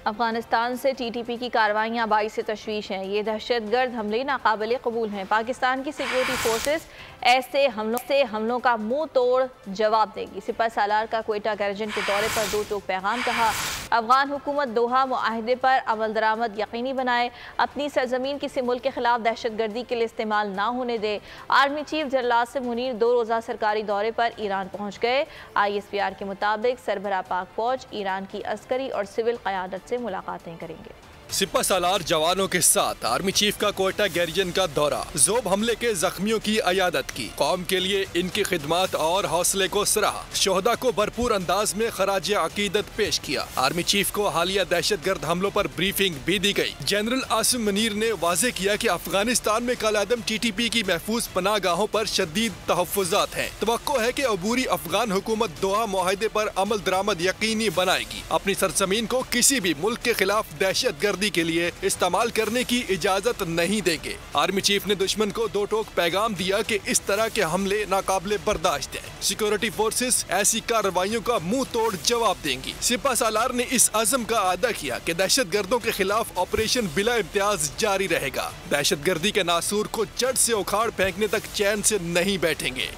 अफगानिस्तान से TTP की कार्रवाइयाँ बाइस तशवीश हैं। ये दहशतगर्द हमले नाकाबिले कबूल हैं। पाकिस्तान की सिक्योरिटी फोर्सेस ऐसे हमलों का मुंह तोड़ जवाब देगी। सिपह सालार का क्वेटा गैरजन के दौरे पर दो टोक पैगाम कहा। अफगान हुकूमत दोहा मुआहदे पर अमल दरामद यकीनी बनाए। अपनी सरजमीन किसी मुल्क के खिलाफ दहशतगर्दी के लिए इस्तेमाल ना होने दे। Army chief general Asim Munir 2 रोज़ा सरकारी दौरे पर ईरान पहुँच गए। ISPR के मुताबिक सरबराह पाक फौज ईरान की अस्करी और सिविल क़यादत से मुलाकातें करेंगे। सिपह सालार जवानों के साथ आर्मी चीफ का क्वेटा गैरजन का दौरा। ज़ोब हमले के जख्मियों की अयादत की। कौम के लिए इनकी खिदमत और हौसले को सराहा। शोहदा को भरपूर अंदाज में खराज अकीदत पेश किया। आर्मी चीफ को हालिया दहशतगर्द हमलों पर ब्रीफिंग भी दी गई। जनरल आसिम मुनीर ने वाजे किया कि अफगानिस्तान में कालादम TTP की महफूज पनाहगाहों पर शदीद तहफ़्फ़ुज़ात हैं। तवक्को है कि अबूरी अफगान हुकूमत दोहा मुआहदे पर अमल दरामद यकीनी बनाएगी। अपनी सरजमीन को किसी भी मुल्क के खिलाफ दहशतगर्दी के लिए इस्तेमाल करने की इजाजत नहीं देंगे। आर्मी चीफ ने दुश्मन को दो टोक पैगाम दिया कि इस तरह के हमले नाकाबिले बर्दाश्त हैं। सिक्योरिटी फोर्सेस ऐसी कार्रवाइयों का मुंह तोड़ जवाब देंगी। सिपह सालार ने इस अज़म का अदा किया कि दहशतगर्दों के खिलाफ ऑपरेशन बिला इम्तियाज जारी रहेगा। दहशतगर्दी के नासूर को जड़ से उखाड़ फेंकने तक चैन से नहीं बैठेंगे।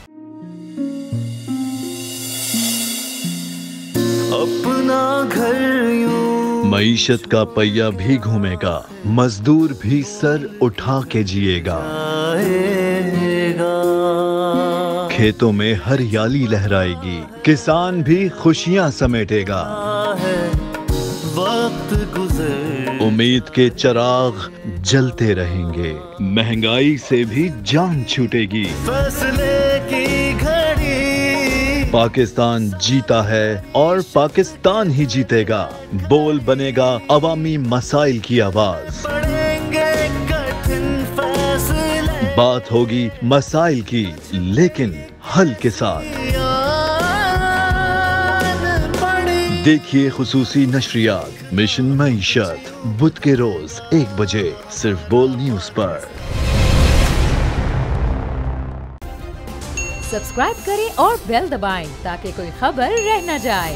अपना घर यूं मईशत का पहिया भी घूमेगा, मजदूर भी सर उठा के जिएगा। खेतों में हरियाली लहराएगी, किसान भी खुशियां समेटेगा। वक्त गुजर उम्मीद के चिराग जलते रहेंगे, महंगाई से भी जान छूटेगी। फैसले की घड़ी पाकिस्तान जीता है और पाकिस्तान ही जीतेगा। बोल बनेगा अवामी मसाइल की आवाज। पड़ेंगे कठिन फैसले, बात होगी मसाइल की लेकिन हल के साथ। देखिए खुसूसी नशरियात मिशन मईशत बुध के रोज 1 बजे सिर्फ बोल न्यूज पर। सब्सक्राइब करें और बेल दबाएं ताकि कोई खबर रह न जाए।